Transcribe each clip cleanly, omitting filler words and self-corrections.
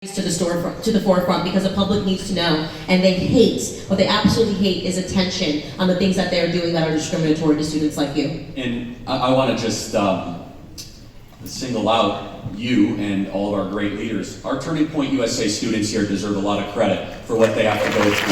to the forefront because the public needs to know, and they hate, what they absolutely hate is attention on the things that they're doing that are discriminatory to students like you. And I want to just single out you and all of our great leaders. Our Turning Point USA students here deserve a lot of credit for what they have to go through. If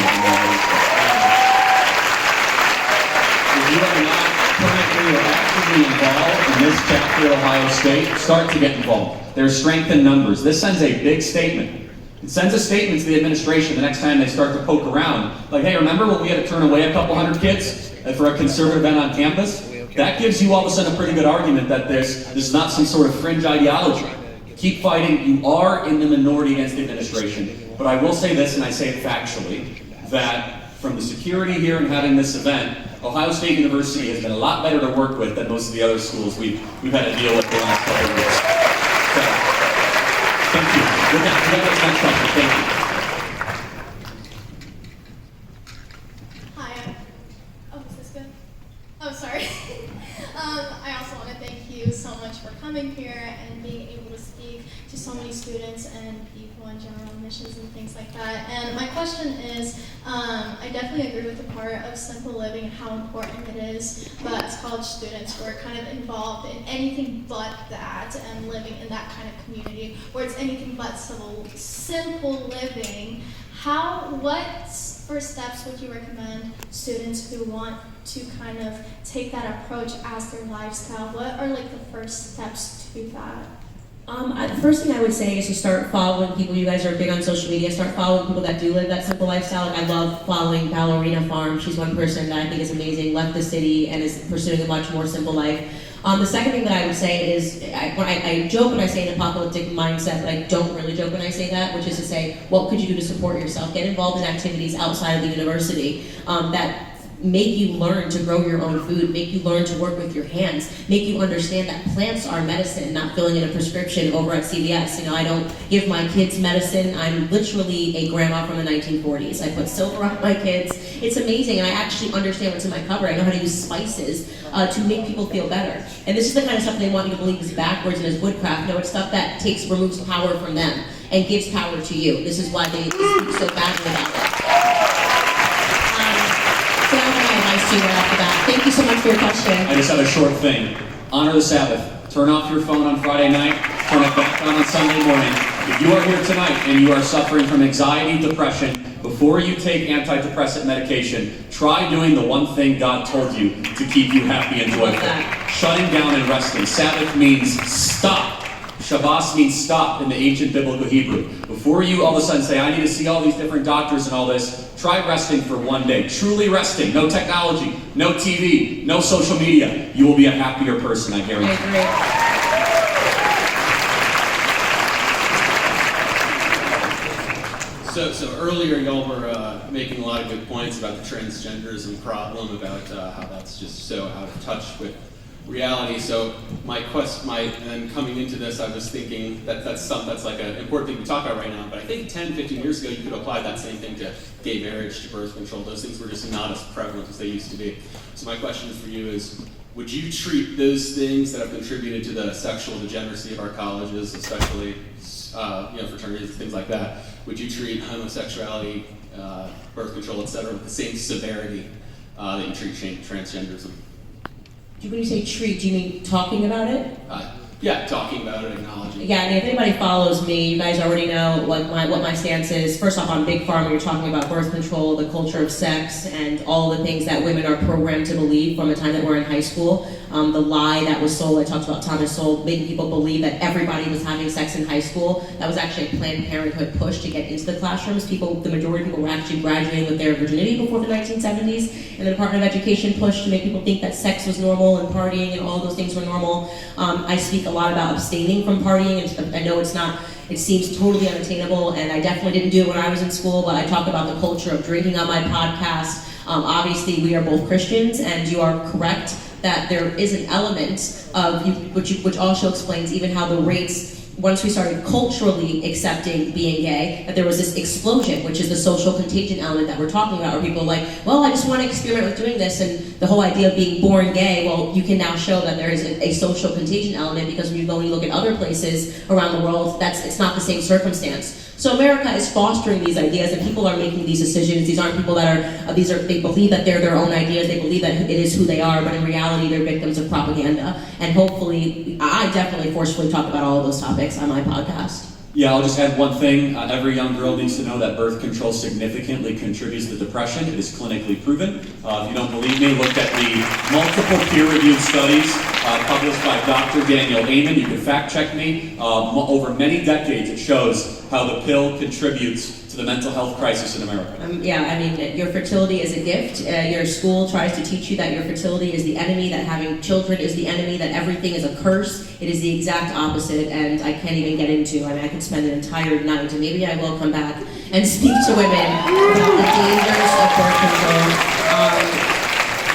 you are not currently or actively involved in this chapter of Ohio State, start to get involved. There's strength in numbers. This sends a big statement. It sends a statement to the administration the next time they start to poke around. Like, hey, remember when we had to turn away a couple hundred kids for a conservative event on campus? That gives you all of a sudden a pretty good argument that this is not some sort of fringe ideology. Keep fighting. You are in the minority against the administration. But I will say this, and I say it factually, that from the security here and having this event, Ohio State University has been a lot better to work with than most of the other schools we've had to deal with the last couple of years. So, thank you. With that, next question. Thank you. Hi. Is this good? Oh, sorry. I also want to thank you so much for coming here and being able to speak to so many students and people on general admissions and things like that. And my question is, I definitely agree with the part of simple living and how important it is, but as college students, we're kind of involved in anything but that and living in that kind of community where it's anything but simple living. What first steps would you recommend students who want to kind of take that approach as their lifestyle? What are like the first steps to do that? The first thing I would say is to start following people. You guys are big on social media. Start following people that do live that simple lifestyle. Like I love following Ballerina Farm. She's one person that I think is amazing, left the city and is pursuing a much more simple life. The second thing that I would say is, I joke when I say an apocalyptic mindset, but I don't really joke when I say that, which is to say, what could you do to support yourself? Get involved in activities outside of the university that make you learn to grow your own food, make you learn to work with your hands, make you understand that plants are medicine, not filling in a prescription over at CVS. You know, I don't give my kids medicine. I'm literally a grandma from the 1940s. I put silver on my kids. It's amazing, and I actually understand what's in my cupboard. I know how to use spices to make people feel better. And this is the kind of stuff they want you to believe is backwards and is woodcraft. No, it's stuff that removes power from them and gives power to you. This is why they speak so badly about it. So that was my advice to you right off the bat. Thank you so much for your question. I just have a short thing. Honor the Sabbath. Turn off your phone on Friday night. Turn it back on Sunday morning. If you are here tonight and you are suffering from anxiety, depression, before you take antidepressant medication, try doing the one thing God told you to keep you happy and joyful. Shutting down and resting. Sabbath means stop. Shabbos means stop in the ancient biblical Hebrew. Before you all of a sudden say, I need to see all these different doctors and all this, try resting for one day. Truly resting. No technology, no TV, no social media. You will be a happier person, I guarantee. So earlier y'all were making a lot of good points about the transgenderism problem, about how that's just so out of touch with reality. So and coming into this, I was thinking that's like an important thing to talk about right now, but I think 10, 15 years ago, you could apply that same thing to gay marriage, to birth control. Those things were just not as prevalent as they used to be. So my question for you is, would you treat those things that have contributed to the sexual degeneracy of our colleges, especially fraternities, things like that, would you treat homosexuality, birth control, etc., with the same severity that you treat transgenderism? When you say treat, do you mean talking about it? Yeah, talking about it, acknowledging it. Yeah, and if anybody follows me, you guys already know what my stance is. First off, on Big Pharma, you're talking about birth control, the culture of sex, and all the things that women are programmed to believe from the time that we're in high school. The lie that was sold, I talked about Thomas Sowell, making people believe that everybody was having sex in high school. That was actually a Planned Parenthood push to get into the classrooms. The majority of people were actually graduating with their virginity before the 1970s, and the Department of Education pushed to make people think that sex was normal and partying and all those things were normal. I speak a lot about abstaining from partying, and I know it seems totally unattainable, and I definitely didn't do it when I was in school, but I talk about the culture of drinking on my podcast. Obviously, we are both Christians, and you are correct that there is an element of, which also explains even how the rates, once we started culturally accepting being gay, that there was this explosion, which is the social contagion element that we're talking about, where people are like, well, I just want to experiment with doing this, and the whole idea of being born gay, well, you can now show that there is a social contagion element, because when you go and you look at other places around the world, it's not the same circumstance. So America is fostering these ideas, and people are making these decisions. These aren't people that are, they believe that they're their own ideas, they believe that it is who they are, but in reality they're victims of propaganda. And hopefully, I definitely forcefully talk about all of those topics on my podcast. Yeah, I'll just add one thing. Every young girl needs to know that birth control significantly contributes to depression. It is clinically proven. If you don't believe me, look at the multiple peer-reviewed studies published by Dr. Daniel Amen. You can fact-check me. Over many decades, it shows how the pill contributes to the mental health crisis in America. Yeah, I mean, your fertility is a gift. Your school tries to teach you that your fertility is the enemy, that having children is the enemy, that everything is a curse. It is the exact opposite, and I can't even get into. I mean, I could spend an entire night, and maybe I will come back and speak to women about the dangers of birth control.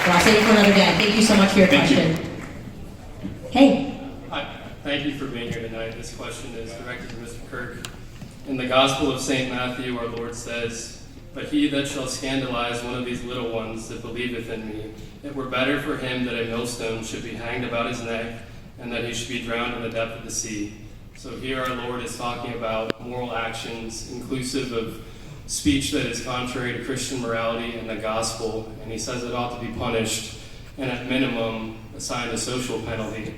But I'll save it for another day. Thank you so much for your question. Hey. Hi. Thank you for being here tonight. This question is directed to Mr. Kirk. In the Gospel of St. Matthew, our Lord says, "But he that shall scandalize one of these little ones that believeth in me, it were better for him that a millstone should be hanged about his neck, and that he should be drowned in the depth of the sea." So here our Lord is talking about moral actions, inclusive of speech that is contrary to Christian morality and the gospel, and he says it ought to be punished, and at minimum, assigned a social penalty.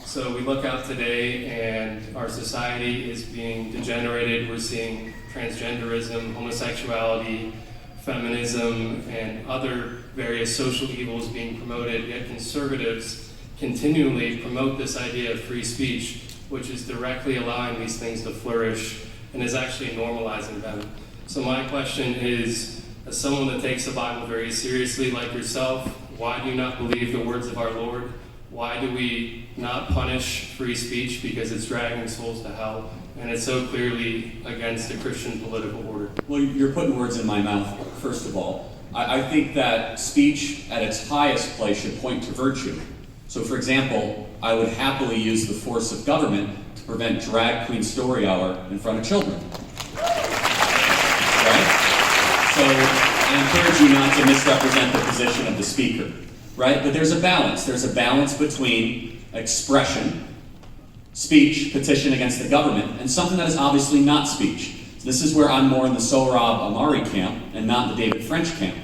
So we look out today and our society is being degenerated. We're seeing transgenderism, homosexuality, feminism, and other various social evils being promoted, yet conservatives continually promote this idea of free speech, which is directly allowing these things to flourish and is actually normalizing them. So my question is, as someone that takes the Bible very seriously like yourself, why do you not believe the words of our Lord? Why do we not punish free speech? Because it's dragging souls to hell, and it's so clearly against the Christian political order. Well, you're putting words in my mouth, first of all. I think that speech at its highest place should point to virtue. So, for example, I would happily use the force of government to prevent drag queen story hour in front of children. Right? So, I encourage you not to misrepresent the position of the speaker. Right? But there's a balance. There's a balance between expression, speech, petition against the government, and something that is obviously not speech. So this is where I'm more in the Sohrab Amari camp and not the David French camp.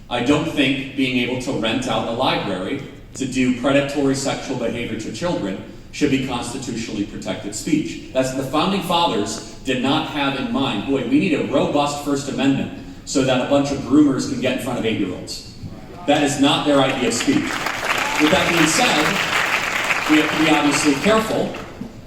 I don't think being able to rent out a library to do predatory sexual behavior to children should be constitutionally protected speech. That's the Founding Fathers did not have in mind, boy, we need a robust First Amendment so that a bunch of groomers can get in front of 8-year-olds. That is not their idea of speech. With that being said, we have to be obviously careful,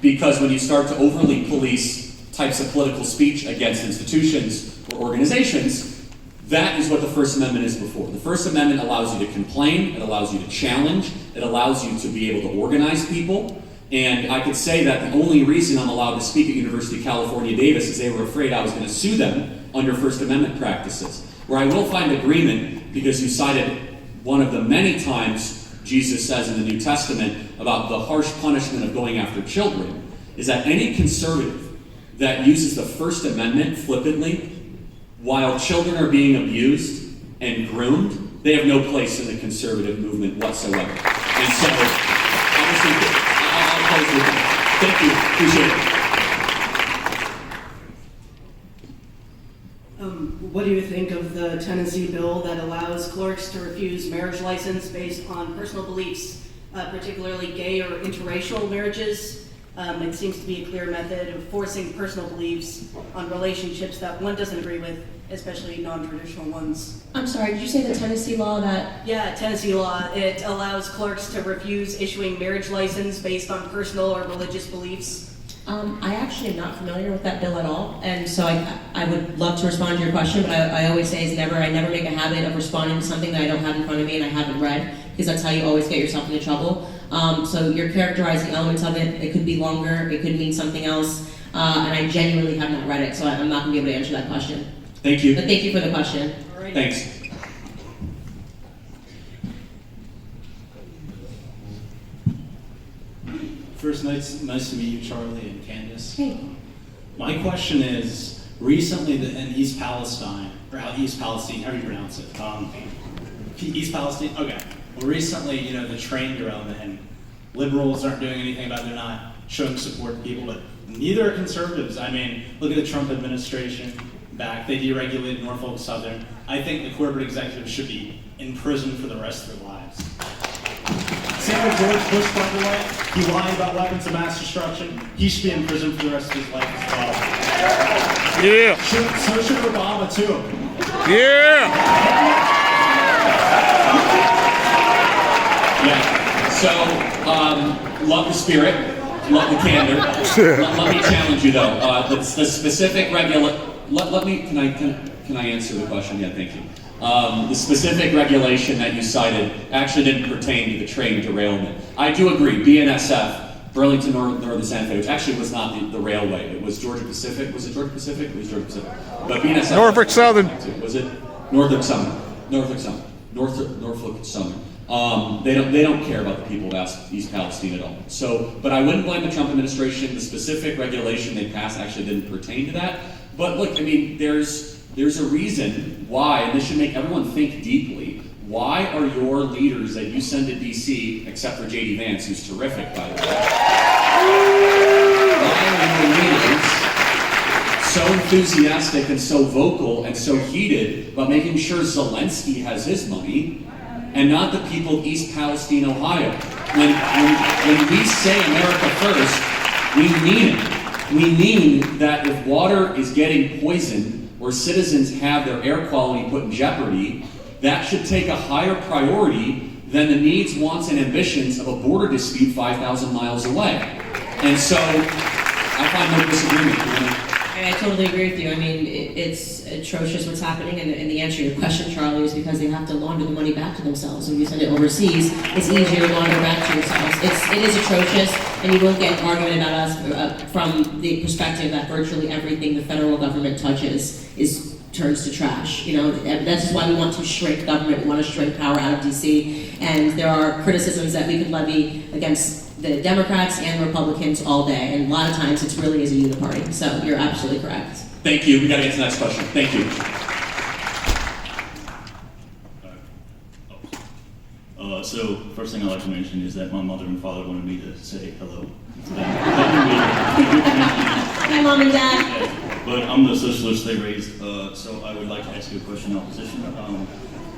because when you start to overly police types of political speech against institutions or organizations, that is what the First Amendment is before. The First Amendment allows you to complain, it allows you to challenge, it allows you to be able to organize people, and I could say that the only reason I'm allowed to speak at University of California, Davis is they were afraid I was going to sue them under First Amendment practices. Where I will find agreement, because you cited one of the many times Jesus says in the New Testament about the harsh punishment of going after children, is that any conservative that uses the First Amendment flippantly while children are being abused and groomed, they have no place in the conservative movement whatsoever. And so, obviously, I'll close with that. Thank you. Appreciate it. What do you think of the Tennessee bill that allows clerks to refuse marriage license based on personal beliefs, particularly gay or interracial marriages? It seems to be a clear method of forcing personal beliefs on relationships that one doesn't agree with, especially non-traditional ones. I'm sorry, did you say the Tennessee law that... Yeah, Tennessee law. It allows clerks to refuse issuing marriage license based on personal or religious beliefs. I actually am not familiar with that bill at all, and so I would love to respond to your question, but I always say I never make a habit of responding to something that I don't have in front of me and I haven't read, because that's how you always get yourself into trouble. So you're characterizing elements of it. It could be longer, it could mean something else, and I genuinely have not read it, so I'm not going to be able to answer that question. Thank you. But thank you for the question. All right. Thanks. First, nice to meet you, Charlie and Candace. Hey. My question is, recently in East Palestine, or East Palestine, how do you pronounce it? East Palestine? Okay. Well, recently, the train derailment, and liberals aren't doing anything about it. They're not showing support to people, but neither are conservatives. I mean, look at the Trump administration back. They deregulated Norfolk Southern. I think the corporate executives should be in prison for the rest of their lives. Same with George Bush, by the way. He lied about weapons of mass destruction. He should be in prison for the rest of his life as well. Yeah. So should Obama, too. Yeah. Yeah. So, love the spirit, love the candor. Let me challenge you though. The specific can I answer the question? Yeah, thank you. The specific regulation that you cited actually didn't pertain to the train derailment. I do agree, BNSF, Burlington Northern Santa Fe, which actually was not the railway. It was Georgia Pacific. Was it Georgia Pacific? It was Georgia Pacific. But BNSF. Norfolk Southern. Was it? Norfolk Southern. Norfolk Southern. They don't care about the people of East Palestine at all. So, but I wouldn't blame the Trump administration. The specific regulation they passed actually didn't pertain to that. But look, I mean, there's a reason why, and this should make everyone think deeply. Why are your leaders that you send to DC, except for J.D. Vance, who's terrific, by the way, why are your leaders so enthusiastic and so vocal and so heated about making sure Zelensky has his money and not the people of East Palestine, Ohio? When we say America first, we mean it. We mean that if water is getting poisoned or citizens have their air quality put in jeopardy, that should take a higher priority than the needs, wants, and ambitions of a border dispute 5,000 miles away. And so, I find no disagreement. I totally agree with you. I mean, it's atrocious what's happening, and the answer to your question, Charlie, is because they have to launder the money back to themselves. When you send it overseas, it's easier to launder back to yourselves. It is atrocious, and you won't get an argument about us from the perspective that virtually everything the federal government touches turns to trash. That's just why we want to shrink government. We want to shrink power out of DC, and there are criticisms that we could levy against the Democrats and Republicans all day, and a lot of times it really is a uniparty. So you're absolutely correct. Thank you. We got to get to the next question. Thank you. So first thing I'd like to mention is that my mother and father wanted me to say hello. Hi, Mom and Dad. But I'm the socialist they raised, so I would like to ask you a question in opposition.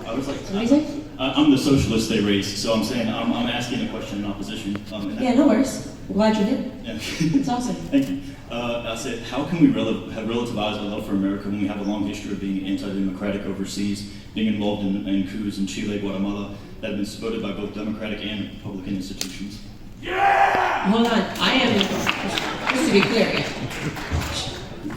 I was like, What do you say? I'm the socialist they raised, so I'm saying I'm asking a question in opposition. Yeah, no worries. I'm glad you're here. Yeah. It's awesome. Thank you. I said, how can we relativize our love for America when we have a long history of being anti-democratic overseas, being involved in coups in Chile, Guatemala, that have been supported by both Democratic and Republican institutions? Hold on. I am, just to be clear,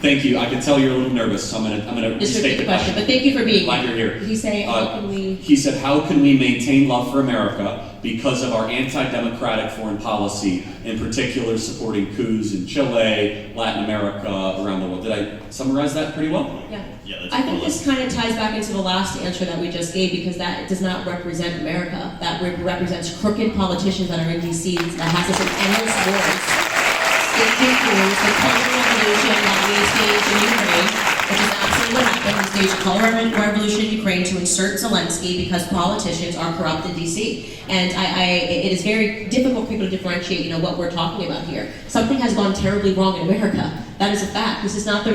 Thank you. I can tell you're a little nervous, so I'm gonna just restate repeat the the question, question. but thank you for being Glad here. you're here. Did he say, how can we? He said, how can we maintain love for America because of our anti-democratic foreign policy, in particular supporting coups in Chile, Latin America, around the world? Did I summarize that pretty well? Yeah. Yeah, I think this kind of ties back into the last answer that we just gave, because that does not represent America. That represents crooked politicians that are in DC that has us in endless wars. It includes the color revolution that we staged in Ukraine, which is absolutely what happened. We staged a color revolution in Ukraine to insert Zelensky because politicians are corrupt in DC. And it is very difficult for people to differentiate, what we're talking about here. Something has gone terribly wrong in America. That is a fact. This is not the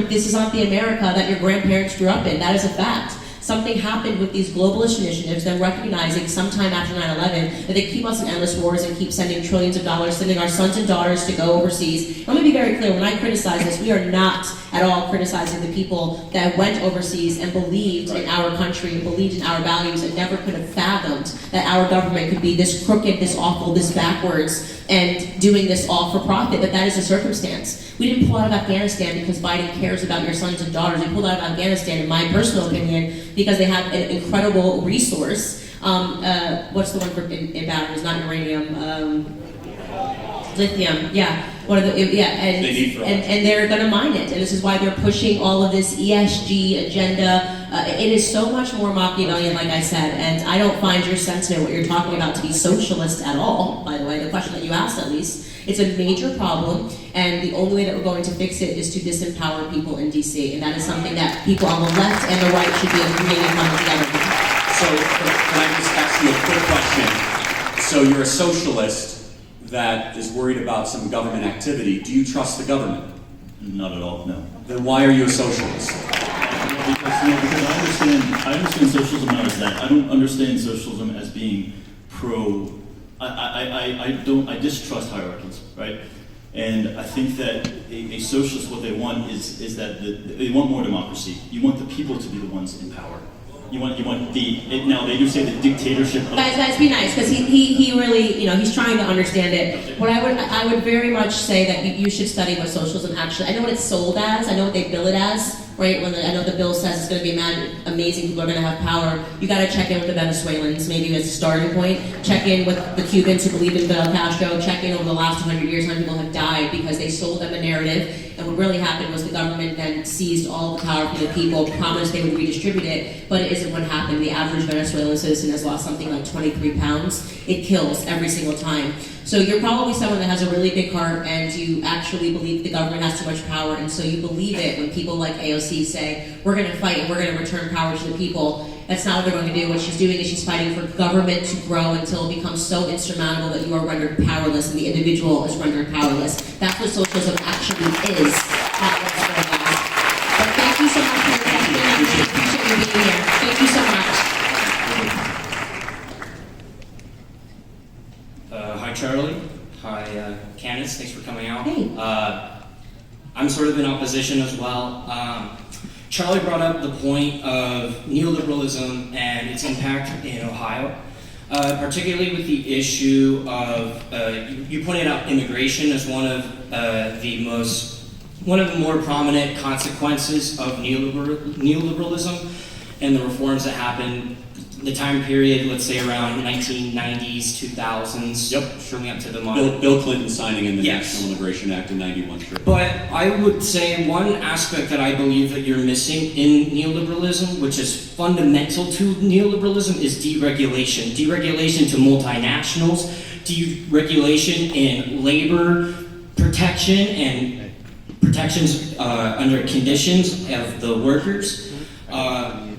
America that your grandparents grew up in. That is a fact. Something happened with these globalist initiatives, them recognizing sometime after 9/11 that they keep us in endless wars and keep sending trillions of dollars, sending our sons and daughters to go overseas. I'm going to be very clear, when I criticize this, we are not at all criticizing the people that went overseas and believed in our country and believed in our values and never could have fathomed that our government could be this crooked, this awful, this backwards, and doing this all for profit, that is a circumstance. We didn't pull out of Afghanistan because Biden cares about your sons and daughters. We pulled out of Afghanistan, in my personal opinion, because they have an incredible resource. What's the one for in batteries? Not uranium. Lithium. Yeah. And they're going to mine it, and this is why they're pushing all of this ESG agenda. It is so much more Machiavellian, like I said, and I don't find your sentiment, what you're talking about, to be socialist at all. By the way, the question that you asked, at least. It's a major problem, and the only way that we're going to fix it is to disempower people in DC, and that is something that people on the left and the right should be agreeing and coming together with. So, can I just ask you a quick question? So, you're a socialist that is worried about some government activity. Do you trust the government? Not at all, no. Then why are you a socialist? Because I understand socialism not as that. I don't understand socialism as being pro. I distrust hierarchies, right? And I think that a socialist, what they want is that they want more democracy. You want the people to be the ones in power. You want now they do say the dictatorship of Guys, be nice, because he really, he's trying to understand it. What I would very much say that you should study what socialism actually, I know what it's sold as, I know what they bill it as, right? I know the bill says it's going to be amazing, people are going to have power. You got to check in with the Venezuelans, maybe as a starting point. Check in with the Cubans who believe in Fidel Castro. Check in over the last 200 years how people have died because they sold them a narrative. And what really happened was the government then seized all the power from the people, promised they would redistribute it, but it isn't what happened. The average Venezuelan citizen has lost something like 23 pounds. It kills every single time. So you're probably someone that has a really big heart and you actually believe the government has too much power, and so you believe it when people like AOC say, we're going to fight and we're going to return power to the people. That's not what they're going to do. What she's doing is she's fighting for government to grow until it becomes so insurmountable that you are rendered powerless and the individual is rendered powerless. That's what socialism actually is. Not what's going on. But thank you so much for your question. I really appreciate you being here. Thank you so much. Hi, Charlie. Hi, Candace. Thanks for coming out. Hey. I'm sort of in opposition as well. Charlie brought up the point of neoliberalism and its impact in Ohio, particularly with the issue of, you pointed out immigration as one of the more prominent consequences of neoliberalism and the reforms that happened the time period, let's say around 1990s, 2000s, Yep. showing up to the model. Bill Clinton signing in the Yes. National Immigration Act in '91, sure. But I would say one aspect that I believe that you're missing in neoliberalism, which is fundamental to neoliberalism, is deregulation. Deregulation to multinationals, deregulation in labor protection and protections under conditions of the workers.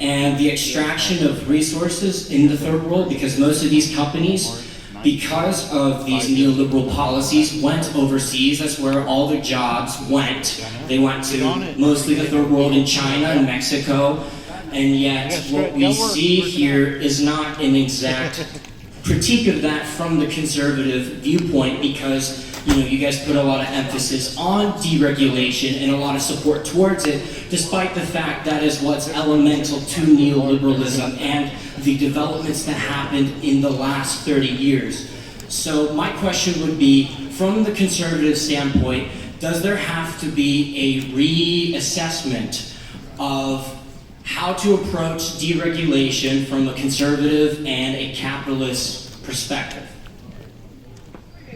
And the extraction of resources in the third world, because most of these companies, because of these neoliberal policies, went overseas. That's where all the jobs went. They went to mostly the third world in China and Mexico, and yet what we see here is not an exact critique of that from the conservative viewpoint, because you guys put a lot of emphasis on deregulation and a lot of support towards it, despite the fact that is what's elemental to neoliberalism and the developments that happened in the last 30 years. So my question would be, from the conservative standpoint, does there have to be a reassessment of how to approach deregulation from a conservative and a capitalist perspective?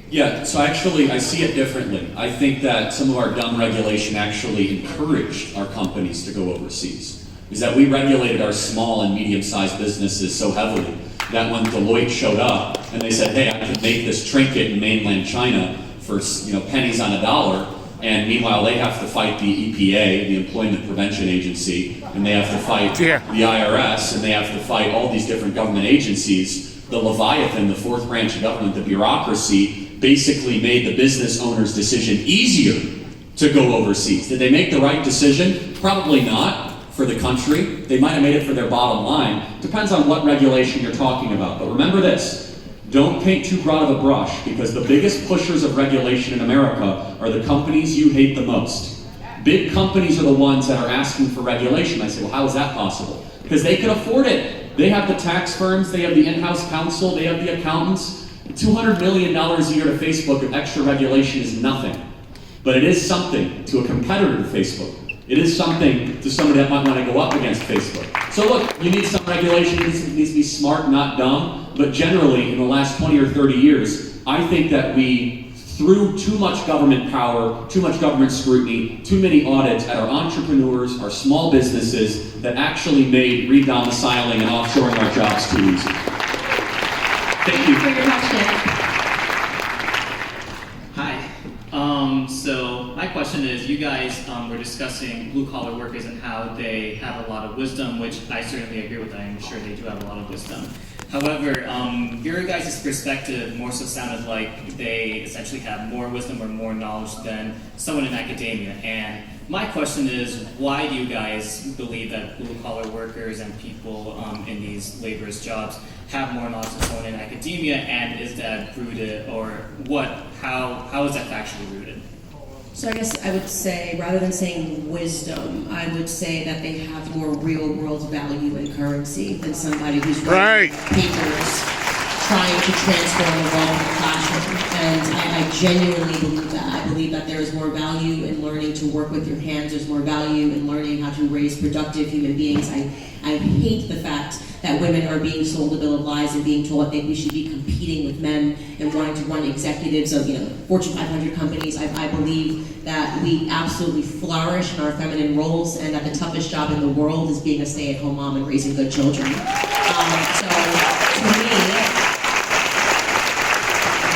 Yeah, so actually I see it differently. I think that some of our dumb regulation actually encouraged our companies to go overseas. Is that we regulated our small and medium-sized businesses so heavily that when Deloitte showed up and they said, hey, I can make this trinket in mainland China for pennies on a dollar, and meanwhile they have to fight the EPA, the Employment Prevention Agency, and they have to fight the IRS, and they have to fight all these different government agencies. The Leviathan, the fourth branch of government, the bureaucracy, basically made the business owner's decision easier to go overseas. Did they make the right decision? Probably not for the country. They might have made it for their bottom line. Depends on what regulation you're talking about. But remember this, don't paint too broad of a brush, because the biggest pushers of regulation in America are the companies you hate the most. Big companies are the ones that are asking for regulation. I say, well, how is that possible? Because they can afford it. They have the tax firms, they have the in-house counsel, they have the accountants. $200 million a year to Facebook of extra regulation is nothing. But it is something to a competitor to Facebook. It is something to somebody that might want to go up against Facebook. So look, you need some regulation. It needs to be smart, not dumb. But generally, in the last 20 or 30 years, I think that we threw too much government power, too much government scrutiny, too many audits at our entrepreneurs, our small businesses, that actually made re-domiciling and offshoring our jobs too easy. Thank you. For your question. Hi. So my question is, you guys were discussing blue-collar workers and how they have a lot of wisdom, which I certainly agree with. I'm sure they do have a lot of wisdom. However, your guys' perspective more so sounded like they essentially have more wisdom or more knowledge than someone in academia. And my question is, why do you guys believe that blue-collar workers and people in these laborious jobs have more knowledge than someone in academia, and is that rooted, or what? How is that factually rooted? So I guess I would say, rather than saying wisdom, I would say that they have more real-world value and currency than somebody who's writing papers trying to transform the world in the classroom. And I genuinely believe that. I believe that there is more value in learning to work with your hands. There's more value in learning how to raise productive human beings. I hate the fact that women are being sold a bill of lies and being told that we should be competing with men and wanting to run executives of Fortune 500 companies. I believe that we absolutely flourish in our feminine roles, and that the toughest job in the world is being a stay-at-home mom and raising good children. So to me,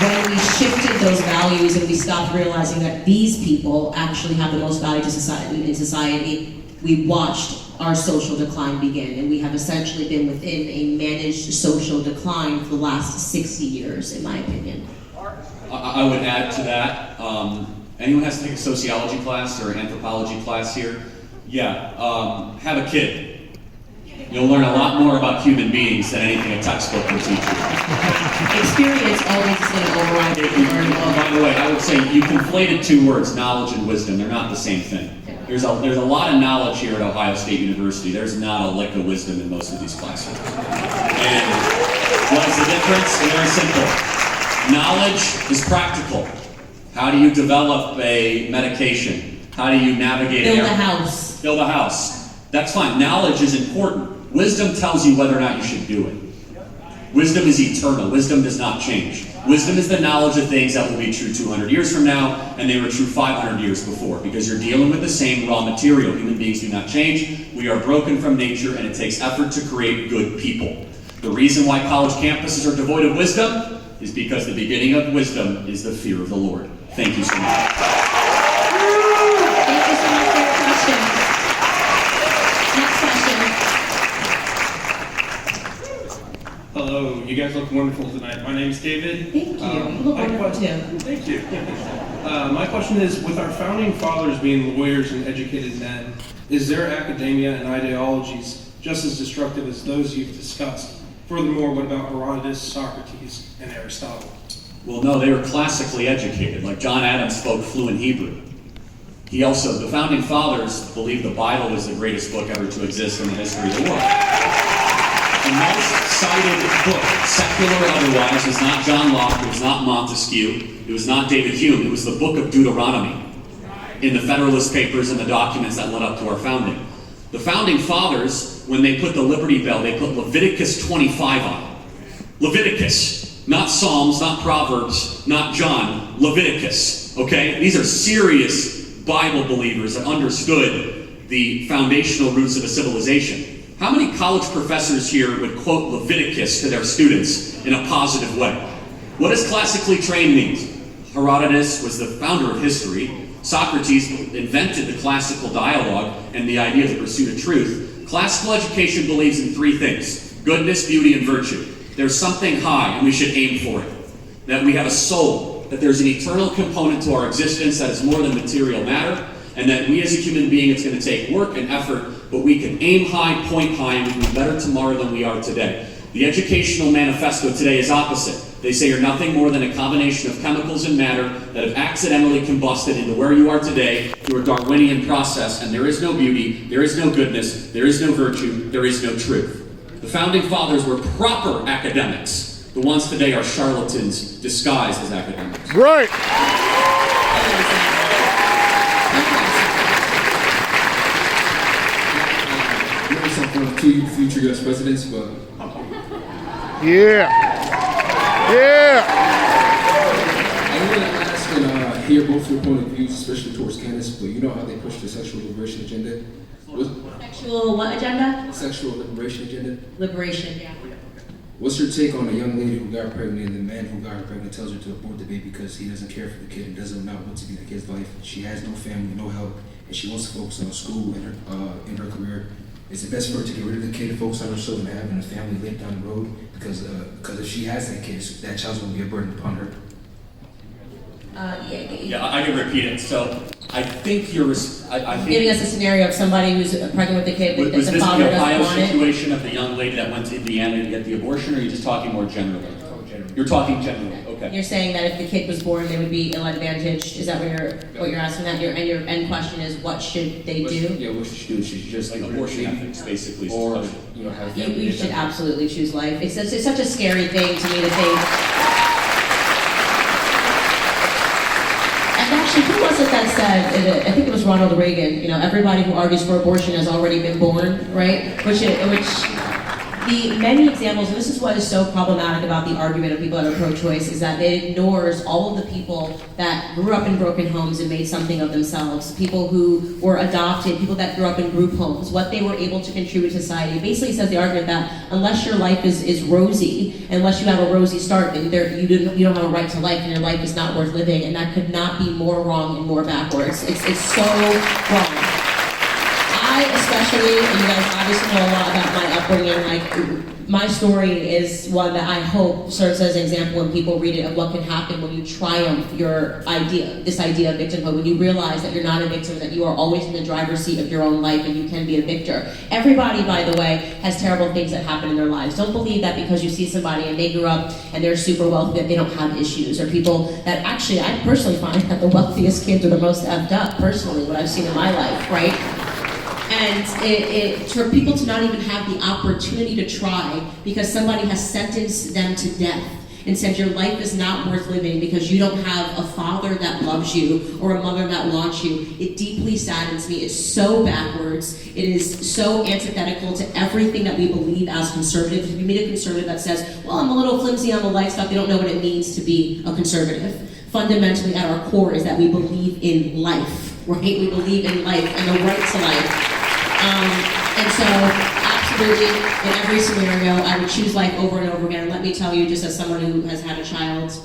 when we shifted those values and we stopped realizing that these people actually have the most value to society, we watched our social decline begin, and we have essentially been within a managed social decline for the last 60 years, in my opinion. I would add to that, anyone has to take a sociology class or anthropology class here? Yeah, have a kid. You'll learn a lot more about human beings than anything a textbook will teach you. Experience always is going to override it. By the way, I would say you conflated two words, knowledge and wisdom. They're not the same thing. There's a lot of knowledge here at Ohio State University. There's not a lick of wisdom in most of these classrooms. And what is the difference? Very simple. Knowledge is practical. How do you develop a medication? How do you navigate Build a house. Build a house. That's fine. Knowledge is important. Wisdom tells you whether or not you should do it. Wisdom is eternal. Wisdom does not change. Wisdom is the knowledge of things that will be true 200 years from now, and they were true 500 years before, because you're dealing with the same raw material. Human beings do not change. We are broken from nature, and it takes effort to create good people. The reason why college campuses are devoid of wisdom is because the beginning of wisdom is the fear of the Lord. Thank you so much. Thank you so much for your question. Next question. Hello, you guys look wonderful tonight. My name's David. Thank you. You look wonderful too. Thank you. My question is, with our founding fathers being lawyers and educated men, is their academia and ideologies just as destructive as those you've discussed? Furthermore, what about Herodotus, Socrates, and Aristotle? Well, no, they were classically educated. Like John Adams spoke fluent Hebrew. The founding fathers believed the Bible was the greatest book ever to exist in the history of the world. The most cited book, secular or otherwise, was not John Locke, it was not Montesquieu, it was not David Hume, it was the book of Deuteronomy in the Federalist Papers and the documents that led up to our founding. The founding fathers, when they put the Liberty Bell, they put Leviticus 25 on it. Leviticus, not Psalms, not Proverbs, not John, Leviticus, okay? These are serious Bible believers that understood the foundational roots of a civilization. How many college professors here would quote Leviticus to their students in a positive way? What does classically trained mean? Herodotus was the founder of history. Socrates invented the classical dialogue and the idea of the pursuit of truth. Classical education believes in three things: goodness, beauty, and virtue. There's something high, and we should aim for it. That we have a soul, that there's an eternal component to our existence that is more than material matter, and that we as a human being, it's going to take work and effort, but we can aim high, point high, and we can be better tomorrow than we are today. The educational manifesto today is opposite. They say you're nothing more than a combination of chemicals and matter that have accidentally combusted into where you are today through a Darwinian process, and there is no beauty, there is no goodness, there is no virtue, there is no truth. The founding fathers were proper academics. The ones today are charlatans disguised as academics. Right. Two future U.S. presidents, but Yeah. I want to ask and hear both your point of views, especially towards Candace. But you know how they push the sexual liberation agenda. Sexual what agenda? Sexual liberation agenda. Liberation, yeah. What's your take on a young lady who got pregnant and the man who got her pregnant tells her to abort the baby because he doesn't care for the kid and doesn't know what to be in the kid's life? She has no family, no help, and she wants to focus on school and her career. Is it best for her to get rid of the kid and focus on herself and having a family live down the road? Because if she has that kid, that child's going to be a burden upon her. Yeah, I can repeat it. So I think you're. I think Giving us a scenario of somebody who's pregnant with a kid, but was the this father the doesn't Ohio want it. situation of the young lady that went to Indiana to get the abortion, or are you just talking more generally? You're talking generally. Okay. You're saying that if the kid was born, they would be ill-advantaged. Is that what you're asking? That your end question is, what should they do? Yeah, what should she do? Should she just Like abortion ethics, basically. or have a family? You should absolutely choose life. It's such a scary thing to me to think. And actually, who was it that said? I think it was Ronald Reagan. Everybody who argues for abortion has already been born, right? The many examples, and this is what is so problematic about the argument of people that are pro-choice, is that it ignores all of the people that grew up in broken homes and made something of themselves, people who were adopted, people that grew up in group homes, what they were able to contribute to society. It basically says the argument that unless your life is rosy, unless you have a rosy start, then you don't have a right to life, and your life is not worth living, and that could not be more wrong and more backwards. It's so wrong. I especially, and you guys obviously know a lot about my upbringing, my story is one that I hope serves as an example when people read it of what can happen when you triumph this idea of victimhood, when you realize that you're not a victim, that you are always in the driver's seat of your own life and you can be a victor. Everybody, by the way, has terrible things that happen in their lives. Don't believe that because you see somebody and they grew up and they're super wealthy that they don't have issues, or people that actually, I personally find that the wealthiest kids are the most effed up, personally, what I've seen in my life, right? And for people to not even have the opportunity to try because somebody has sentenced them to death and said your life is not worth living because you don't have a father that loves you or a mother that wants you, it deeply saddens me. It's so backwards. It is so antithetical to everything that we believe as conservatives. We meet a conservative that says, well, I'm a little flimsy on the life stuff. They don't know what it means to be a conservative. Fundamentally, at our core is that we believe in life, right? We believe in life and the right to life. And so, absolutely, in every scenario, I would choose life over and over again. Let me tell you, just as someone who has had a child,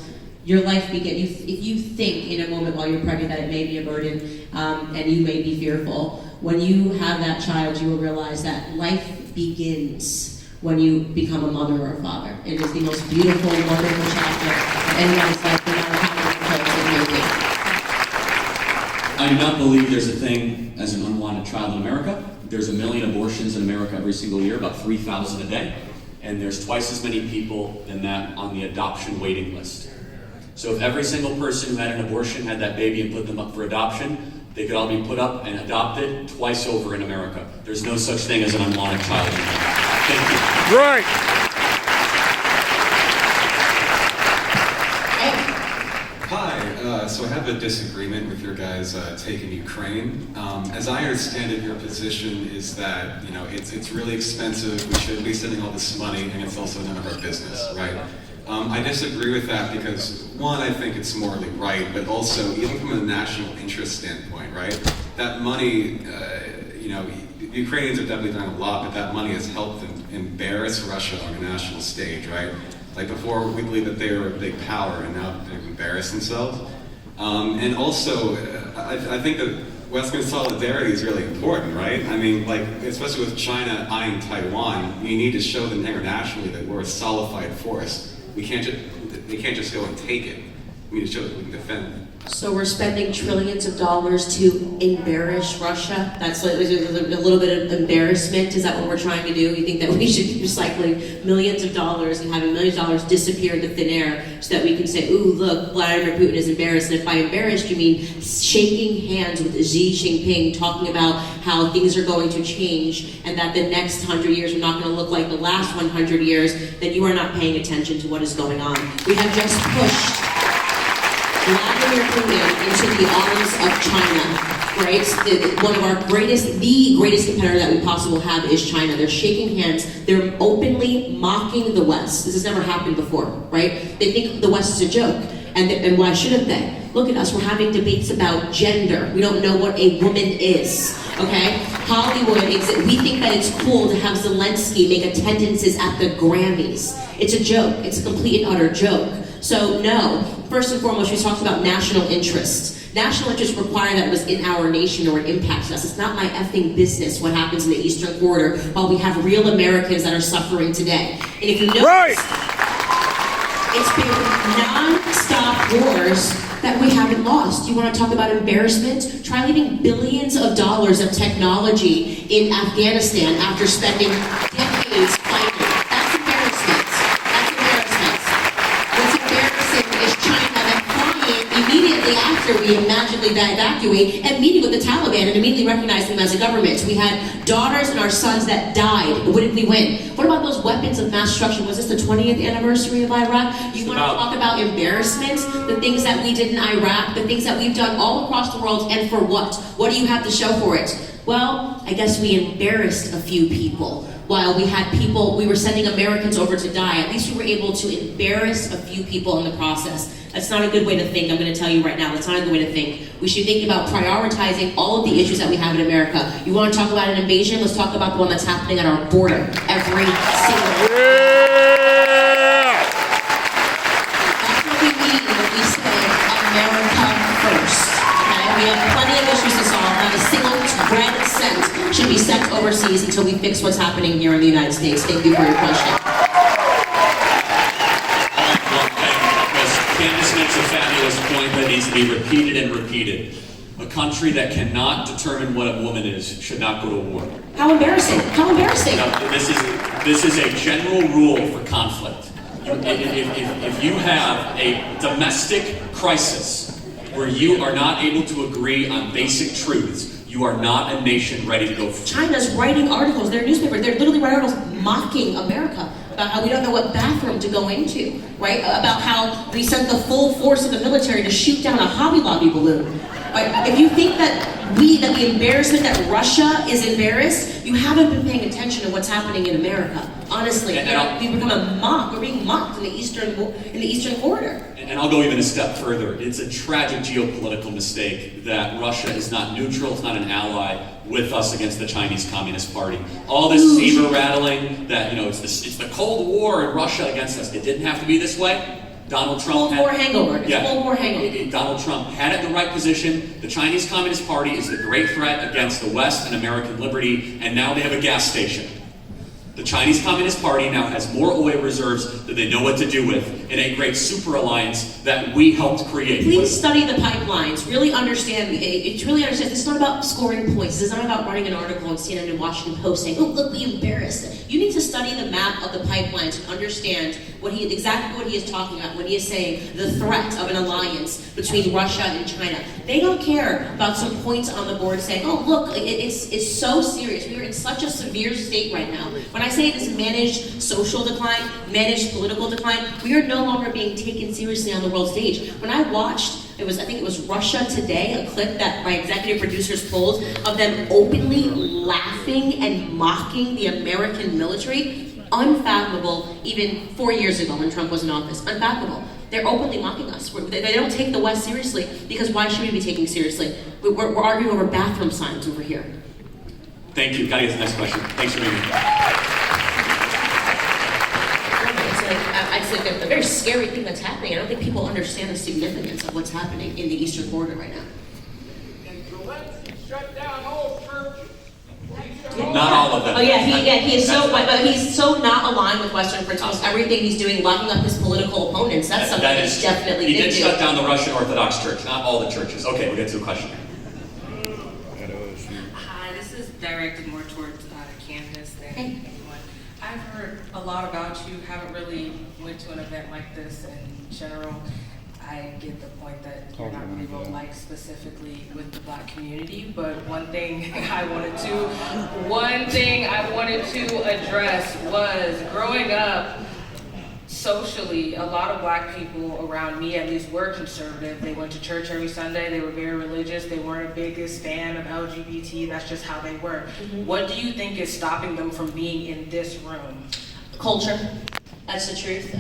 your life begins. If you think in a moment while you're pregnant that it may be a burden and you may be fearful, when you have that child, you will realize that life begins when you become a mother or a father. It is the most beautiful, wonderful chapter of anyone's life, no matter how difficult it may be. I do not believe there's a thing as an unwanted child in America. There's 1 million abortions in America every single year, about 3,000 a day. And there's twice as many people than that on the adoption waiting list. So if every single person who had an abortion had that baby and put them up for adoption, they could all be put up and adopted twice over in America. There's no such thing as an unwanted child in America. Thank you. Right. Hi, so I have a disagreement with your guys' take in Ukraine. As I understand it, your position is that it's really expensive. We shouldn't be sending all this money, and it's also none of our business, right? I disagree with that because one, I think it's morally right, but also even from a national interest standpoint, right? That money, the Ukrainians have definitely done a lot, but that money has helped them embarrass Russia on a national stage, right? Like before, we believed that they were a big power, and now they've embarrassed themselves. And also, I think that Western solidarity is really important, right? I mean, especially with China eyeing Taiwan, we need to show them internationally that we're a solidified force. They can't just go and take it. We need to show that we can defend it. So we're spending trillions of dollars to embarrass Russia? That's a little bit of embarrassment? Is that what we're trying to do? You think that we should be recycling millions of dollars and having millions of dollars disappear into thin air so that we can say, ooh, look, Vladimir Putin is embarrassed. And if by embarrassed, you mean shaking hands with Xi Jinping, talking about how things are going to change and that the next 100 years are not going to look like the last 100 years, then you are not paying attention to what is going on. We have just pushed Vladimir Putin into the arms of China, right? One of the greatest competitor that we possibly have is China. They're shaking hands. They're openly mocking the West. This has never happened before, right? They think the West is a joke. And why shouldn't they? Look at us, we're having debates about gender. We don't know what a woman is, okay? Hollywood, we think that it's cool to have Zelensky make attendances at the Grammys. It's a joke, it's a complete and utter joke. So no, first and foremost, we talked about national interest. National interest require that it was in our nation or it impacts us. It's not my effing business what happens in the Eastern Quarter while we have real Americans that are suffering today. And if you notice, it's been non-stop wars that we haven't lost. You want to talk about embarrassment? Try leaving billions of dollars of technology in Afghanistan after spending decades fighting. That's embarrassment. That's embarrassment. What's embarrassing is China then flying immediately after we magically evacuate and meeting with the Taliban and immediately recognizing them as a government. We had daughters and our sons that died. What did we win? What about those weapons of mass destruction? Was this the 20th anniversary of Iraq? You want to talk about embarrassment? The things that we did in Iraq, the things that we've done all across the world, and for what? What do you have to show for it? Well, I guess we embarrassed a few people. While we had people, we were sending Americans over to die. At least we were able to embarrass a few people in the process. That's not a good way to think, I'm going to tell you right now. That's not a good way to think. We should think about prioritizing all of the issues that we have in America. You want to talk about an invasion? Let's talk about the one that's happening at our border every single day. That's what we mean when we say America first. Okay? We have plenty of issues to solve. Not a single red cent should be sent overseas until we fix what's happening here in the United States. Thank you for your question. Candace makes a fabulous point that needs to be repeated and repeated. A country that cannot determine what a woman is should not go to war. How embarrassing! How embarrassing! Now, this is a general rule for conflict. If you have a domestic crisis where you are not able to agree on basic truths, you are not a nation ready to go forward. China's writing articles, their newspaper, they're literally writing articles mocking America about how we don't know what bathroom to go into, right? About how we sent the full force of the military to shoot down a Hobby Lobby balloon. Right? If you think that the embarrassment that Russia is embarrassed, you haven't been paying attention to what's happening in America. Honestly, we've become a mock. We're being mocked in the Eastern Corridor. And I'll go even a step further. It's a tragic geopolitical mistake that Russia is not neutral, it's not an ally with us against the Chinese Communist Party. All this saber rattling that, it's the Cold War and Russia against us. It didn't have to be this way. Donald Trump Cold War hangover. Cold War hangover. Donald Trump had it in the right position. The Chinese Communist Party is the great threat against the West and American liberty, and now they have a gas station. The Chinese Communist Party now has more oil reserves that they know what to do with in a great super alliance that we helped create. Please study the pipelines. Really understand. This is not about scoring points. This is not about running an article on CNN and Washington Post saying, "Oh, look, we embarrassed." You need to study the map of the pipelines and understand exactly what he is talking about when he is saying the threat of an alliance between Russia and China. They don't care about some points on the board saying, "Oh, look, it's so serious. We are in such a severe state right now." When I say this managed social decline, managed political decline, we are no longer being taken seriously on the world stage. When I watched, I think it was Russia Today, a clip that my executive producers pulled of them openly laughing and mocking the American military, unfathomable even 4 years ago when Trump was in office, unfathomable. They're openly mocking us. They don't take the West seriously, because why should we be taken seriously? We're arguing over bathroom signs over here. Thank you. Gotta get to the next question. Thanks for being here. It's like a very scary thing that's happening. I don't think people understand the significance of what's happening in the Eastern Corridor right now. Shut down all churches. Not all of them. Oh yeah, he is so, but he's so not aligned with Western principles. Everything he's doing, locking up his political opponents, that's something that he definitely He did do. shut down the Russian Orthodox Church, not all the churches. Okay, we'll get to a question. Hi, this is directed more towards Candace than anyone. I've heard a lot about you, haven't really went to an event like this in general. I get the point that you're not really well liked specifically with the Black community, but one thing I wanted to address was growing up socially, a lot of Black people around me at least were conservative. They went to church every Sunday, they were very religious, they weren't the biggest fan of LGBT, that's just how they were. What do you think is stopping them from being in this room? Culture. That's the truth.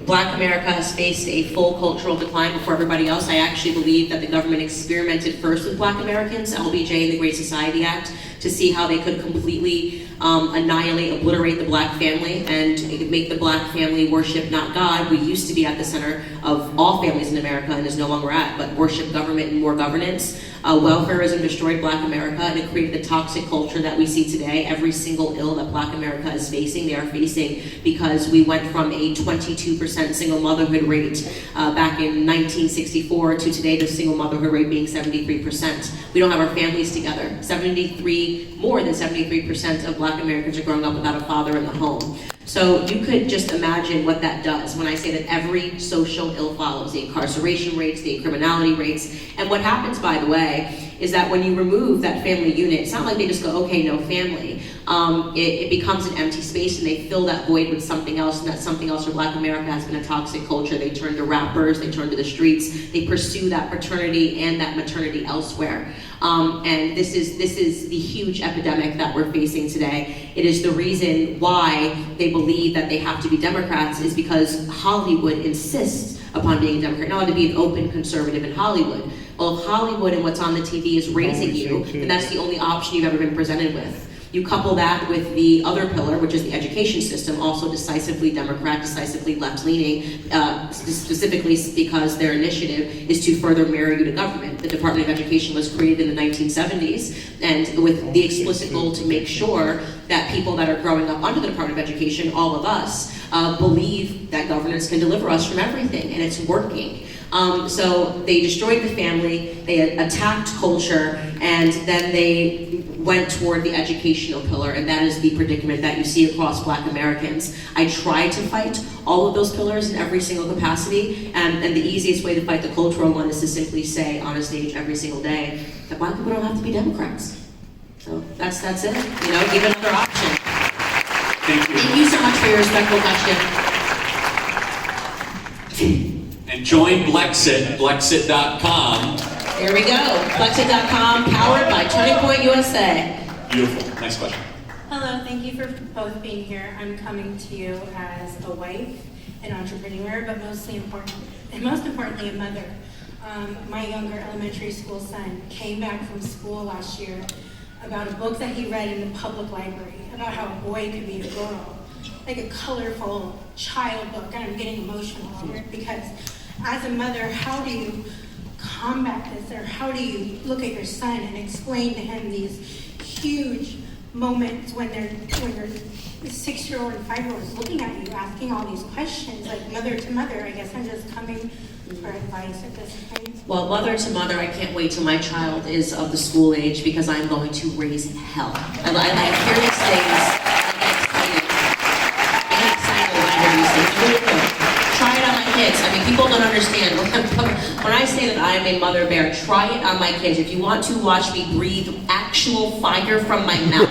Black America has faced a full cultural decline before everybody else. I actually believe that the government experimented first with Black Americans, LBJ and the Great Society Act, to see how they could completely annihilate, obliterate the black family and make the black family worship not God. We used to be at the center of all families in America and is no longer at, but worship government and more governance. Welfareism destroyed Black America and it created the toxic culture that we see today. Every single ill that Black America is facing, they are facing because we went from a 22% single motherhood rate back in 1964 to today the single motherhood rate being 73%. We don't have our families together. More than 73% of Black Americans are growing up without a father in the home. So you could just imagine what that does when I say that every social ill follows, the incarceration rates, the criminality rates. And what happens, by the way, is that when you remove that family unit, it's not like they just go, okay, no family. It becomes an empty space and they fill that void with something else, and that something else for Black America has been a toxic culture. They turn to rappers, they turn to the streets, they pursue that paternity and that maternity elsewhere. And this is the huge epidemic that we're facing today. It is the reason why they believe that they have to be Democrats is because Hollywood insists upon being a Democrat, not to be an open conservative in Hollywood. Well, if Hollywood and what's on the TV is raising you, then that's the only option you've ever been presented with. You couple that with the other pillar, which is the education system, also decisively Democrat, decisively left-leaning, specifically because their initiative is to further marry you to government. The Department of Education was created in the 1970s, and with the explicit goal to make sure that people that are growing up under the Department of Education, all of us, believe that governance can deliver us from everything, and it's working. So they destroyed the family, they attacked culture, and then they went toward the educational pillar, and that is the predicament that you see across Black Americans. I try to fight all of those pillars in every single capacity, and the easiest way to fight the cultural one is to simply say on a stage every single day that Black people don't have to be Democrats. So that's it. You know, give another option. Thank you. Thank you so much for your respectful question. And join Blexit, Blexit.com. There we go. Blexit.com, powered by Turning Point USA. Beautiful. Next question. Hello, thank you for both being here. I'm coming to you as a wife, an entrepreneur, but most importantly, a mother. My younger elementary school son came back from school last year about a book that he read in the public library about how a boy could be a girl, like a colorful child book, and I'm getting emotional over it because as a mother, how do you combat this, or how do you look at your son and explain to him these huge moments when your 6-year-old and 5-year-old is looking at you, asking all these questions, like mother to mother? I guess I'm just coming for advice at this point. Well, mother to mother, I can't wait till my child is of the school age because I'm going to raise hell. I hear these things. I get excited when I hear these things. Really, try it on my kids. I mean, people don't understand. When I say that I am a mother bear, try it on my kids. If you want to watch me breathe actual fire from my mouth,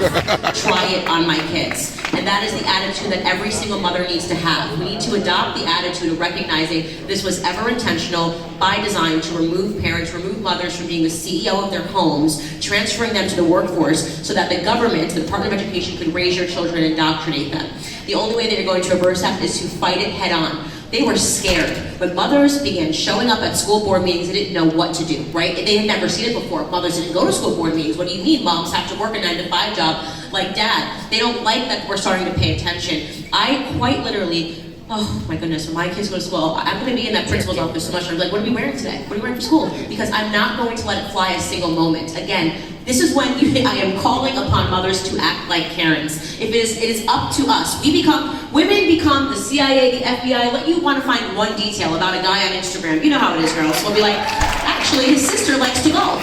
try it on my kids. And that is the attitude that every single mother needs to have. We need to adopt the attitude of recognizing this was ever intentional by design to remove parents, remove mothers from being the CEO of their homes, transferring them to the workforce so that the government, the Department of Education, could raise your children and indoctrinate them. The only way that you're going to reverse that is to fight it head on. They were scared. When mothers began showing up at school board meetings, they didn't know what to do, right? They had never seen it before. Mothers didn't go to school board meetings. What do you mean moms have to work a 9-to-5 job like dad? They don't like that we're starting to pay attention. I quite literally, oh my goodness, when my kids go to school, I'm going to be in that principal's office so much. I'm like, what are we wearing today? What are we wearing for school? Because I'm not going to let it fly a single moment. Again, this is when I am calling upon mothers to act like Karens. It is up to us. Women become the CIA, the FBI. Let you want to find one detail about a guy on Instagram. You know how it is, girls. We'll be like, actually, his sister likes to golf.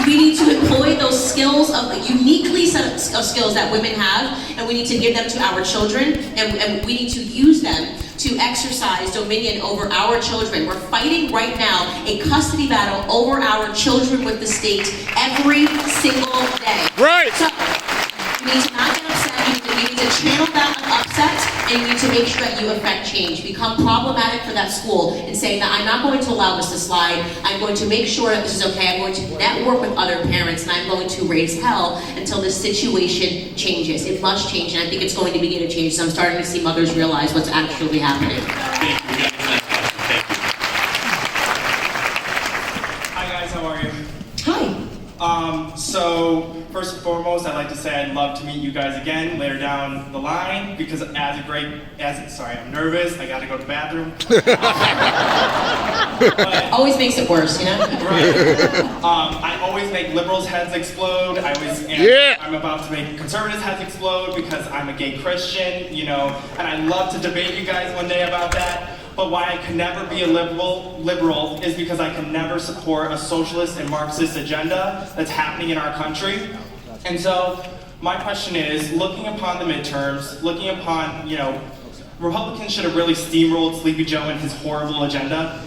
We need to employ those skills, uniquely set of skills that women have, and we need to give them to our children, and we need to use them to exercise dominion over our children. We're fighting right now a custody battle over our children with the state every single day. Right. So, you need to not get upset. You need to channel that upset and you need to make sure that you affect change. Become problematic for that school and saying that I'm not going to allow this to slide. I'm going to make sure that this is okay. I'm going to network with other parents, and I'm going to raise hell until this situation changes. It must change, and I think it's going to begin to change. So I'm starting to see mothers realize what's actually happening. Thank you. We got the next question. Thank you. Hi guys, how are you? Hi. So first and foremost, I'd like to say I'd love to meet you guys again later down the line because I'm nervous. I got to go to the bathroom. Always makes it worse, you know? Right. I always make liberals' heads explode. I'm about to make conservatives' heads explode because I'm a gay Christian, you know, and I'd love to debate you guys one day about that. But why I can never be a liberal is because I can never support a socialist and Marxist agenda that's happening in our country. And so my question is, looking upon the midterms, looking upon, you know, Republicans should have really steamrolled Sleepy Joe and his horrible agenda.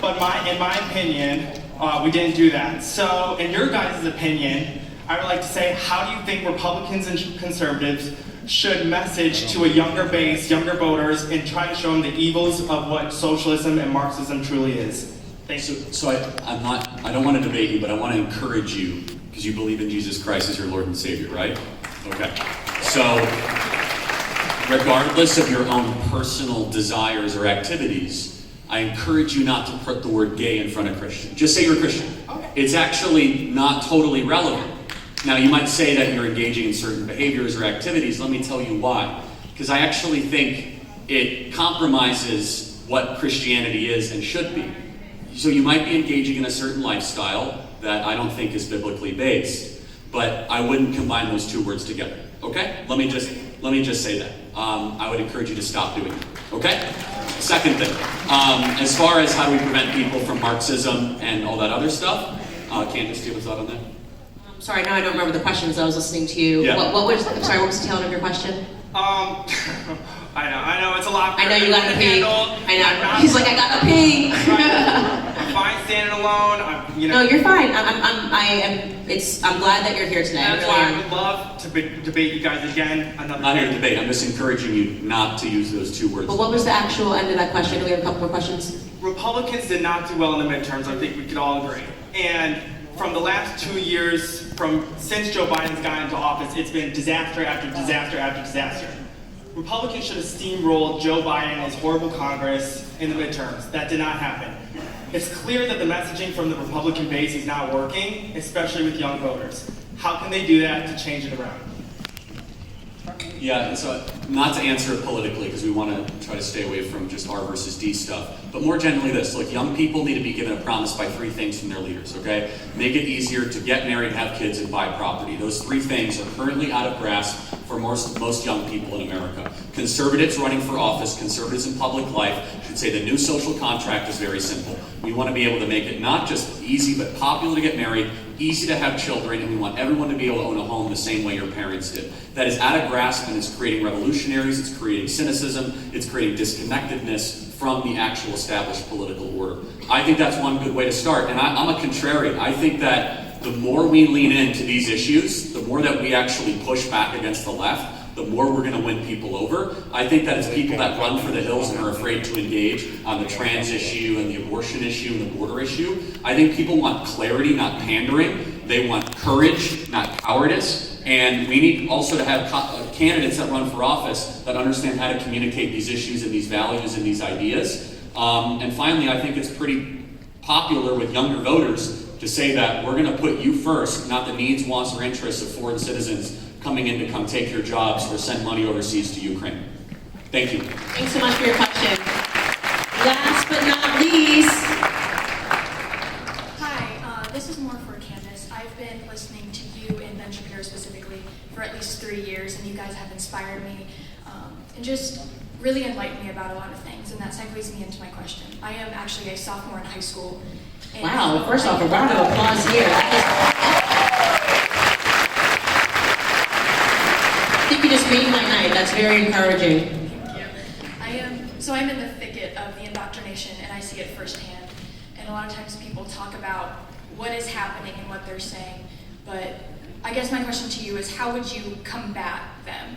But in my opinion, we didn't do that. So in your guys' opinion, I would like to say, how do you think Republicans and conservatives should message to a younger base, younger voters, and try to show them the evils of what socialism and Marxism truly is? Thank you. So I don't want to debate you, but I want to encourage you, because you believe in Jesus Christ as your Lord and Savior, right? Okay. So, regardless of your own personal desires or activities, I encourage you not to put the word gay in front of Christian. Just say you're a Christian. Okay. It's actually not totally relevant. Now, you might say that you're engaging in certain behaviors or activities. Let me tell you why. Because I actually think it compromises what Christianity is and should be. So you might be engaging in a certain lifestyle that I don't think is biblically based, but I wouldn't combine those two words together. Okay? Let me just say that. I would encourage you to stop doing it. Okay? Second thing, as far as how do we prevent people from Marxism and all that other stuff, Candace, do you have a thought on that? Sorry, now I don't remember the questions I was listening to you. Yeah. What was the tail of your question? I know, it's a lot. I know you gotta pee. I know. He's like, I gotta pee. I'm fine standing alone. No, you're fine. I'm glad that you're here today. That's why I would love to debate you guys again. I'm not here to debate. I'm just encouraging you not to use those two words. But what was the actual end of that question? Do we have a couple more questions? Republicans did not do well in the midterms. I think we could all agree. And from the last 2 years, since Joe Biden's gotten into office, it's been disaster after disaster after disaster. Republicans should have steamrolled Joe Biden and his horrible Congress in the midterms. That did not happen. It's clear that the messaging from the Republican base is not working, especially with young voters. How can they do that to change it around? Yeah, so not to answer it politically, because we want to try to stay away from just R versus D stuff, but more generally this, look, young people need to be given a promise by 3 things from their leaders, okay? Make it easier to get married, have kids, and buy property. Those 3 things are currently out of grasp for most young people in America. Conservatives running for office, conservatives in public life, should say the new social contract is very simple. We want to be able to make it not just easy, but popular to get married, easy to have children, and we want everyone to be able to own a home the same way your parents did. That is out of grasp, and it's creating revolutionaries, it's creating cynicism, it's creating disconnectedness from the actual established political order. I think that's one good way to start, and I'm a contrarian. I think that the more we lean into these issues, the more that we actually push back against the left, the more we're going to win people over. I think that it's people that run for the hills and are afraid to engage on the trans issue and the abortion issue and the border issue. I think people want clarity, not pandering. They want courage, not cowardice. And we need also to have candidates that run for office that understand how to communicate these issues and these values and these ideas. And finally, I think it's pretty popular with younger voters to say that we're going to put you first, not the needs, wants, or interests of foreign citizens coming in to come take your jobs or send money overseas to Ukraine. Thank you. Thanks so much for your question. Last but not least. Hi, this is more for Candace. I've been listening to you and Ben Shapiro specifically for at least 3 years, and you guys have inspired me and just really enlightened me about a lot of things, and that segues me into my question. I am actually a sophomore in high school. Wow, well, first off, a round of applause here. I think you just made my night. That's very encouraging. Thank you. I'm in the thicket of the indoctrination, and I see it firsthand. And a lot of times people talk about what is happening and what they're saying, but I guess my question to you is, how would you combat them?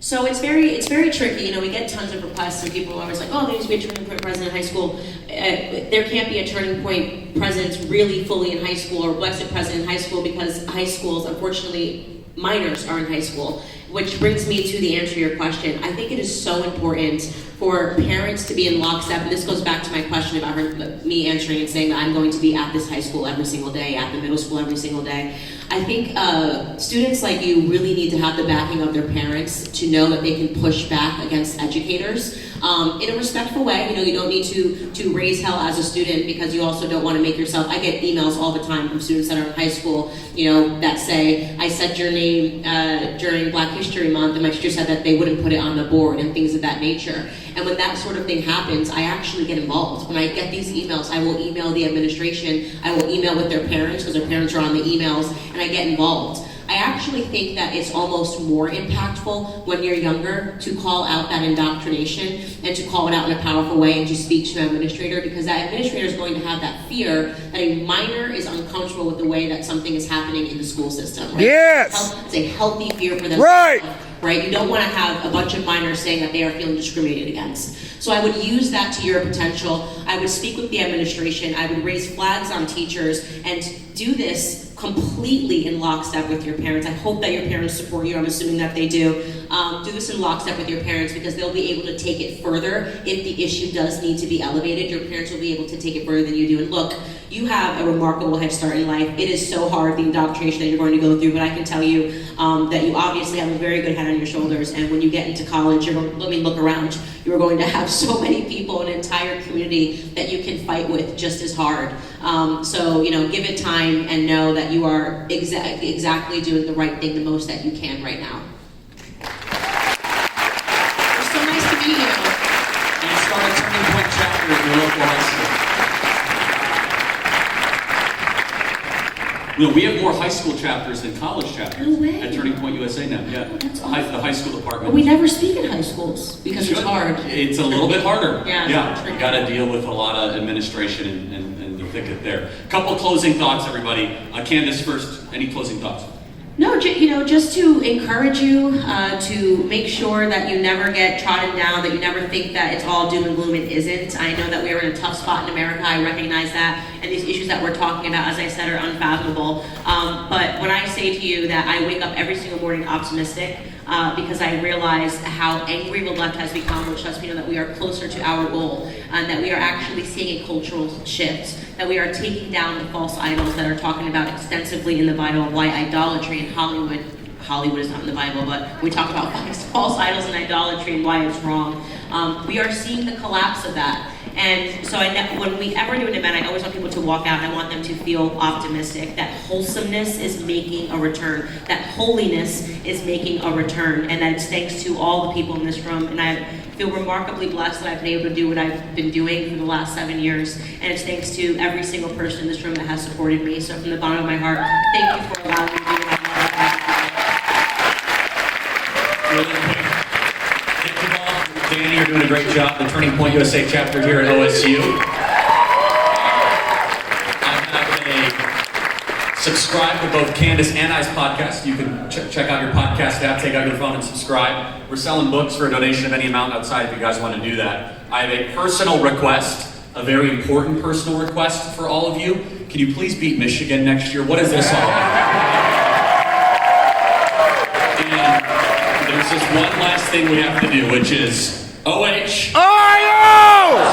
So it's very tricky. You know, we get tons of requests, and people are always like, "Oh, there needs to be a turning point present in high school." There can't be a turning point present really fully in high school, or blessed present in high school, because high schools, unfortunately, minors are in high school. Which brings me to the answer to your question. I think it is so important for parents to be in lockstep, and this goes back to my question about me answering and saying that I'm going to be at this high school every single day, at the middle school every single day. I think students like you really need to have the backing of their parents to know that they can push back against educators in a respectful way. You know, you don't need to raise hell as a student, because you also don't want to make yourself. I get emails all the time from students that are in high school, you know, that say, "I said your name during Black History Month, and my teacher said that they wouldn't put it on the board," and things of that nature. And when that sort of thing happens, I actually get involved. When I get these emails, I will email the administration, I will email with their parents, because their parents are on the emails, and I get involved. I actually think that it's almost more impactful when you're younger to call out that indoctrination and to call it out in a powerful way and to speak to an administrator, because that administrator is going to have that fear that a minor is uncomfortable with the way that something is happening in the school system. Right? Yes! It's a healthy fear for them. Right! Right? You don't want to have a bunch of minors saying that they are feeling discriminated against. So I would use that to your potential. I would speak with the administration. I would raise flags on teachers and do this completely in lockstep with your parents. I hope that your parents support you. I'm assuming that they do. Do this in lockstep with your parents, because they'll be able to take it further if the issue does need to be elevated. Your parents will be able to take it further than you do. And look, you have a remarkable head start in life. It is so hard, the indoctrination that you're going to go through, but I can tell you that you obviously have a very good head on your shoulders, and when you get into college, let me look around, you're going to have so many people, an entire community that you can fight with just as hard. So, you know, give it time and know that you are exactly doing the right thing the most that you can right now. It's so nice to meet you. And start a turning point chapter at your local high school. You know, we have more high school chapters than college chapters. No way. At Turning Point USA now. Yeah, the high school department. But we never speak in high schools because it's hard. It's a little bit harder. Yeah. You got to deal with a lot of administration and the thicket there. Couple closing thoughts, everybody. Candace first. Any closing thoughts? No, you know, just to encourage you to make sure that you never get trodden down, that you never think that it's all doom and gloom. It isn't. I know that we are in a tough spot in America. I recognize that. And these issues that we're talking about, as I said, are unfathomable. But when I say to you that I wake up every single morning optimistic, because I realize how angry the left has become, which lets me know that we are closer to our goal, and that we are actually seeing a cultural shift, that we are taking down the false idols that are talking about extensively in the Bible, why idolatry in Hollywood is not in the Bible, but we talk about false idols and idolatry and why it's wrong. We are seeing the collapse of that. And so when we ever do an event, I always want people to walk out and I want them to feel optimistic, that wholesomeness is making a return, that holiness is making a return, and that it's thanks to all the people in this room. And I feel remarkably blessed that I've been able to do what I've been doing for the last 7 years, and it's thanks to every single person in this room that has supported me. So from the bottom of my heart, thank you for allowing me to be here. Danny, you're doing a great job. The Turning Point USA chapter here at OSU. I have subscribe to both Candace and I's podcast. You can check out your podcast app, take out your phone and subscribe. We're selling books for a donation of any amount outside if you guys want to do that. I have a personal request, a very important personal request for all of you. Can you please beat Michigan next year? What is this all about? There's just one last thing we have to do, which is OH. OIO!